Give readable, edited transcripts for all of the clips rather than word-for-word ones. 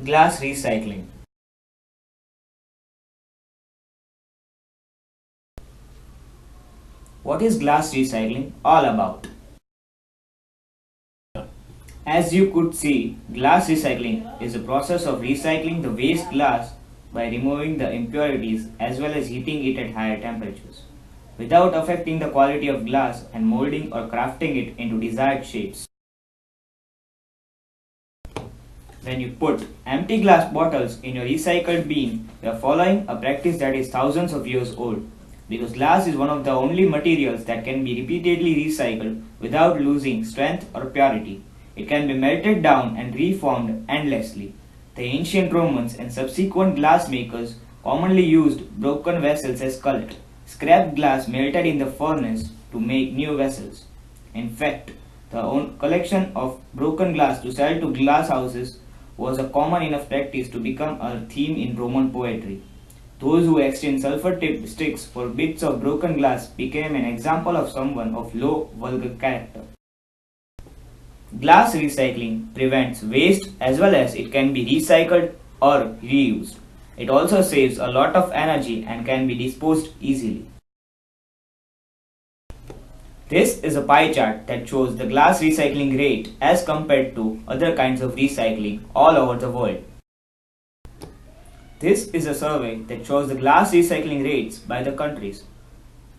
Glass recycling. What is glass recycling all about? As you could see, glass recycling is a process of recycling the waste glass by removing the impurities as well as heating it at higher temperatures, without affecting the quality of glass and molding or crafting it into desired shapes. When you put empty glass bottles in your recycled bin, you are following a practice that is thousands of years old, because glass is one of the only materials that can be repeatedly recycled without losing strength or purity. It can be melted down and reformed endlessly. The ancient Romans and subsequent glass makers commonly used broken vessels as cullet, scrap glass melted in the furnace to make new vessels. In fact, the collection of broken glass to sell to glass houses was a common enough practice to become a theme in Roman poetry. Those who exchanged sulfur-tipped sticks for bits of broken glass became an example of someone of low, vulgar character. Glass recycling prevents waste as well as it can be recycled or reused. It also saves a lot of energy and can be disposed easily. This is a pie chart that shows the glass recycling rate as compared to other kinds of recycling all over the world. This is a survey that shows the glass recycling rates by the countries.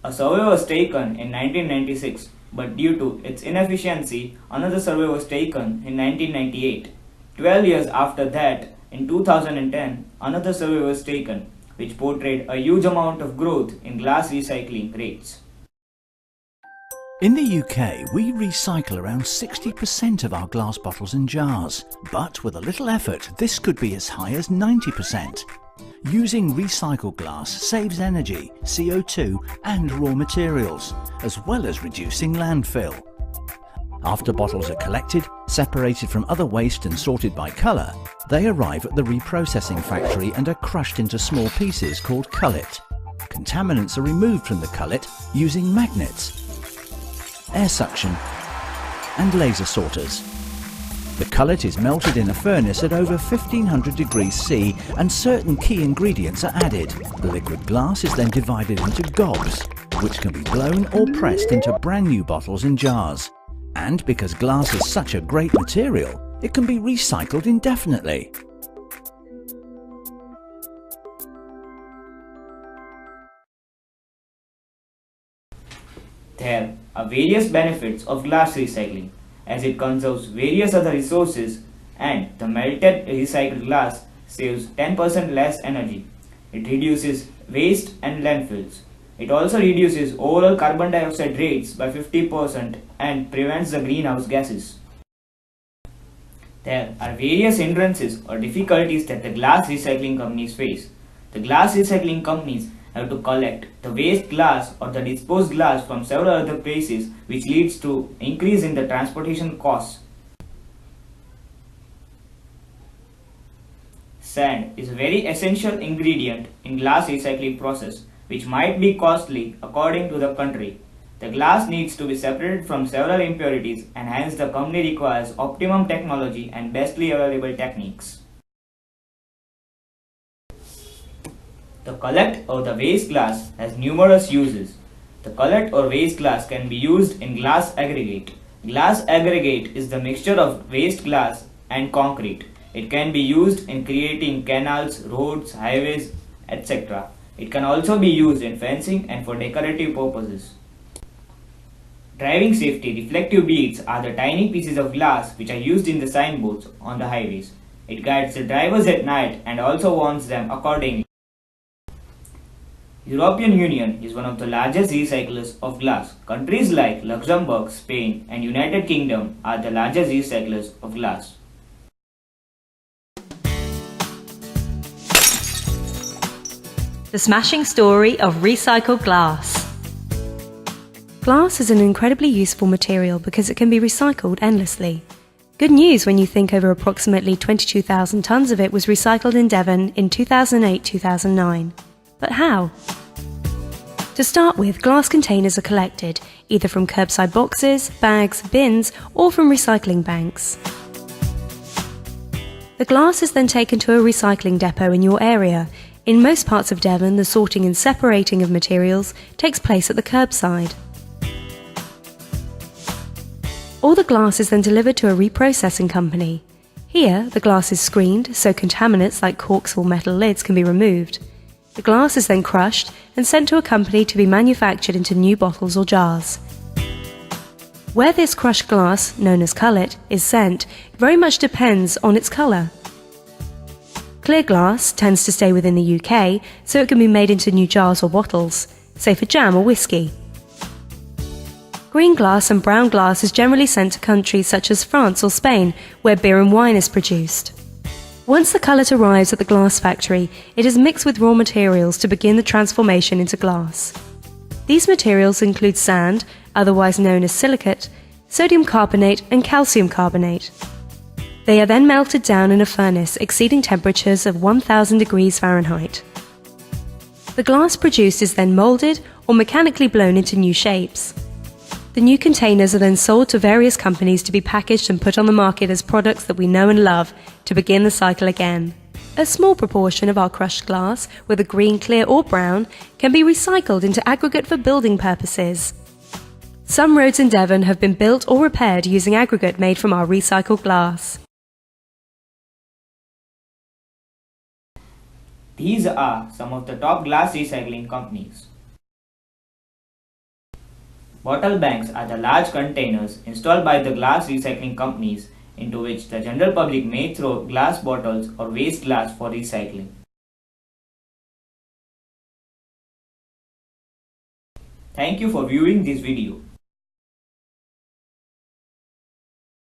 A survey was taken in 1996, but due to its inefficiency, another survey was taken in 1998. 12 years after that, in 2010, another survey was taken, which portrayed a huge amount of growth in glass recycling rates. In the UK, we recycle around 60% of our glass bottles and jars, but with a little effort, this could be as high as 90%. Using recycled glass saves energy, CO2 and raw materials, as well as reducing landfill. After bottles are collected, separated from other waste and sorted by colour, they arrive at the reprocessing factory and are crushed into small pieces called cullet. Contaminants are removed from the cullet using magnets, air suction and laser sorters. The cullet is melted in a furnace at over 1500 degrees C and certain key ingredients are added. The liquid glass is then divided into gobs, which can be blown or pressed into brand new bottles and jars. And because glass is such a great material, it can be recycled indefinitely. There are various benefits of glass recycling, as it conserves various other resources and the melted recycled glass saves 10% less energy. It reduces waste and landfills. It also reduces overall carbon dioxide rates by 50% and prevents the greenhouse gases. There are various hindrances or difficulties that the glass recycling companies face. The glass recycling companies have to collect the waste glass or the disposed glass from several other places, which leads to increase in the transportation costs. Sand is a very essential ingredient in glass recycling process, which might be costly according to the country. The glass needs to be separated from several impurities and hence the company requires optimum technology and bestly available techniques. The cullet or the waste glass has numerous uses. The cullet or waste glass can be used in glass aggregate. Glass aggregate is the mixture of waste glass and concrete. It can be used in creating canals, roads, highways, etc. It can also be used in fencing and for decorative purposes. Driving safety reflective beads are the tiny pieces of glass which are used in the signboards on the highways. It guides the drivers at night and also warns them accordingly. European Union is one of the largest recyclers of glass. Countries like Luxembourg, Spain and United Kingdom are the largest recyclers of glass. The smashing story of recycled glass. Glass is an incredibly useful material because it can be recycled endlessly. Good news when you think over approximately 22,000 tonnes of it was recycled in Devon in 2008-2009. But how? To start with, glass containers are collected, either from curbside boxes, bags, bins, or from recycling banks. The glass is then taken to a recycling depot in your area. In most parts of Devon, the sorting and separating of materials takes place at the curbside. All the glass is then delivered to a reprocessing company. Here, the glass is screened so contaminants like corks or metal lids can be removed. The glass is then crushed and sent to a company to be manufactured into new bottles or jars. Where this crushed glass, known as cullet, is sent very much depends on its colour. Clear glass tends to stay within the UK, so it can be made into new jars or bottles, say for jam or whisky. Green glass and brown glass is generally sent to countries such as France or Spain, where beer and wine is produced. Once the cullet arrives at the glass factory, it is mixed with raw materials to begin the transformation into glass. These materials include sand, otherwise known as silicate, sodium carbonate and calcium carbonate. They are then melted down in a furnace exceeding temperatures of 1000 degrees Fahrenheit. The glass produced is then moulded or mechanically blown into new shapes. The new containers are then sold to various companies to be packaged and put on the market as products that we know and love to begin the cycle again. A small proportion of our crushed glass, whether green, clear or brown, can be recycled into aggregate for building purposes. Some roads in Devon have been built or repaired using aggregate made from our recycled glass. These are some of the top glass recycling companies. Bottle banks are the large containers installed by the glass recycling companies into which the general public may throw glass bottles or waste glass for recycling. Thank you for viewing this video.